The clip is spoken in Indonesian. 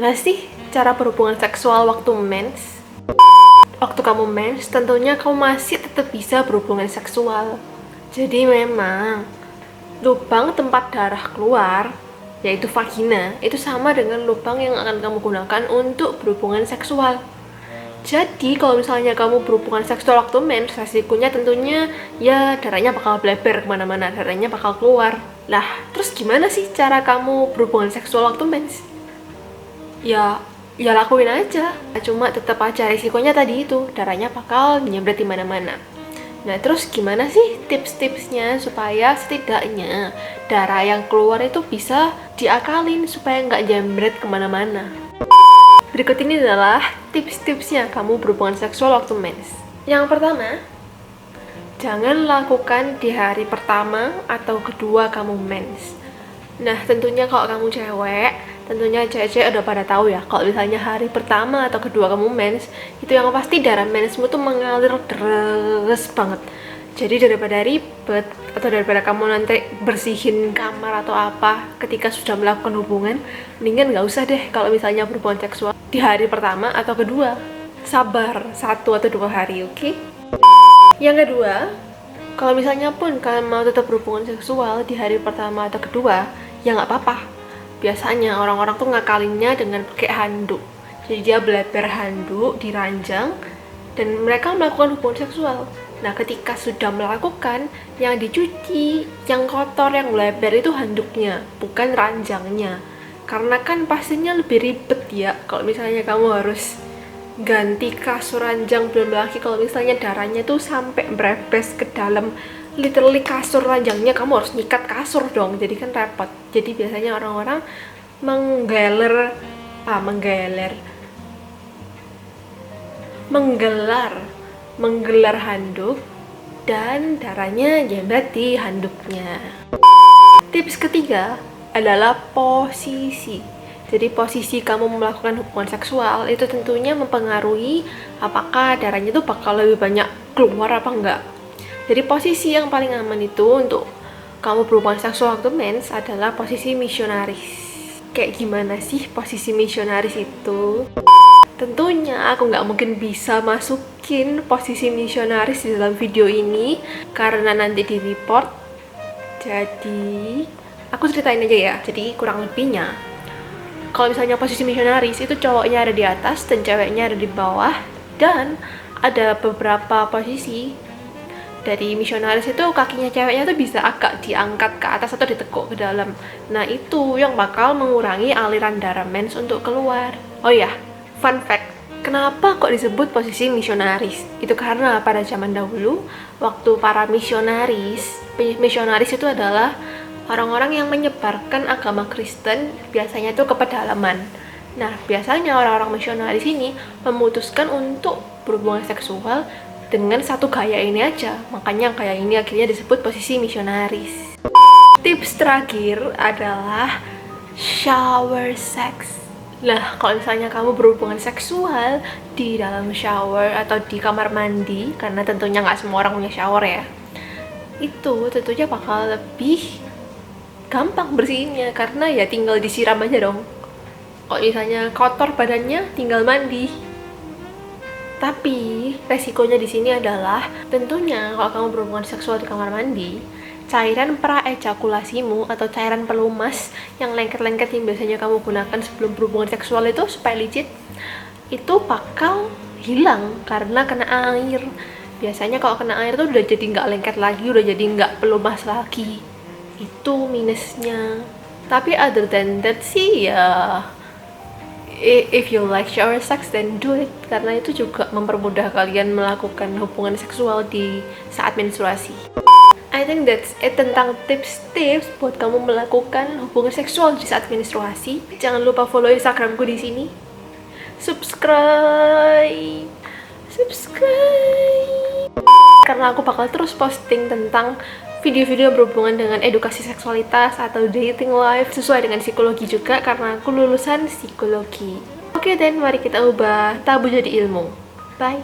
Gimana sih cara berhubungan seksual waktu mens? Waktu kamu mens, tentunya kamu masih tetap bisa berhubungan seksual. Jadi memang lubang tempat darah keluar, yaitu vagina, itu sama dengan lubang yang akan kamu gunakan untuk berhubungan seksual. Jadi kalau misalnya kamu berhubungan seksual waktu mens, resikonya tentunya ya darahnya bakal bleber kemana-mana, darahnya bakal keluar. Lah, terus gimana sih cara kamu berhubungan seksual waktu mens? Ya lakuin aja. Cuma tetap aja risikonya tadi itu, darahnya bakal nyembret di mana-mana. Nah, terus gimana sih tips-tipsnya supaya setidaknya darah yang keluar itu bisa diakalin supaya nggak jambret kemana-mana? Berikut ini adalah tips-tipsnya kamu berhubungan seksual waktu mens. Yang pertama, jangan lakukan di hari pertama atau kedua kamu mens. Nah, tentunya kalau kamu cewek, tentunya cewek-cewek udah pada tahu ya, kalau misalnya hari pertama atau kedua kamu mens, itu yang pasti darah mensmu tuh mengalir deras banget. Jadi daripada ribet atau daripada kamu nanti bersihin kamar atau apa ketika sudah melakukan hubungan, mendingan nggak usah deh kalau misalnya berhubungan seksual di hari pertama atau kedua. Sabar 1 atau 2 hari, oke? Yang kedua, kalau misalnya pun kalian mau tetap berhubungan seksual di hari pertama atau kedua, ya nggak apa-apa. Biasanya orang-orang tuh ngakalinnya dengan pakai handuk. Jadi dia bleber handuk di ranjang dan mereka melakukan hubungan seksual. Nah, ketika sudah melakukan, yang dicuci, yang kotor, yang bleber itu handuknya, bukan ranjangnya. Karena kan pastinya lebih ribet ya kalau misalnya kamu harus ganti kasur ranjang, belum lagi kalau misalnya darahnya tuh sampai merebes ke dalam literally kasur ranjangnya, kamu harus nyikat kasur dong, jadi kan repot. Jadi biasanya orang-orang menggelar handuk dan darahnya jembet di handuknya. Tips ketiga adalah posisi. Jadi posisi kamu melakukan hubungan seksual itu tentunya mempengaruhi apakah darahnya tuh bakal lebih banyak keluar apa enggak. Jadi posisi yang paling aman itu untuk kamu berhubungan seksual waktu mens adalah posisi misionaris. Kayak gimana sih posisi misionaris itu? Tentunya aku nggak mungkin bisa masukin posisi misionaris di dalam video ini karena nanti di report. Jadi aku ceritain aja ya. Jadi kurang lebihnya, kalau misalnya posisi misionaris itu cowoknya ada di atas dan ceweknya ada di bawah, dan ada beberapa posisi dari misionaris itu kakinya ceweknya tuh bisa agak diangkat ke atas atau ditekuk ke dalam. Nah, itu yang bakal mengurangi aliran darah mens untuk keluar. Oh ya, fun fact, kenapa kok disebut posisi misionaris? Itu karena pada zaman dahulu, waktu para misionaris itu adalah orang-orang yang menyebarkan agama Kristen, biasanya tuh ke pedalaman. Nah, biasanya orang-orang misionaris ini memutuskan untuk berhubungan seksual dengan satu gaya ini aja. Makanya gaya ini akhirnya disebut posisi misionaris. Tips terakhir adalah shower sex. Nah, kalau misalnya kamu berhubungan seksual di dalam shower atau di kamar mandi, karena tentunya nggak semua orang punya shower ya, itu tentunya bakal lebih gampang bersihinnya karena ya tinggal disiram aja dong. Kalau misalnya kotor badannya, tinggal mandi. Tapi resikonya di sini adalah tentunya kalau kamu berhubungan seksual di kamar mandi, cairan praejakulasimu atau cairan pelumas yang lengket-lengket yang biasanya kamu gunakan sebelum berhubungan seksual itu supaya licin, itu bakal hilang karena kena air. Biasanya kalau kena air tuh udah jadi nggak lengket lagi, udah jadi nggak pelumas lagi. Itu minusnya. Tapi other than that sih ya, if you like shower sex then do it, karena itu juga mempermudah kalian melakukan hubungan seksual di saat menstruasi. I think that's it tentang tips-tips buat kamu melakukan hubungan seksual di saat menstruasi. Jangan lupa follow Instagramku di sini. Subscribe. Karena aku bakal terus posting tentang video-video berhubungan dengan edukasi seksualitas atau dating life sesuai dengan psikologi juga, karena aku lulusan psikologi. Oke, then mari kita ubah tabu jadi ilmu. Bye.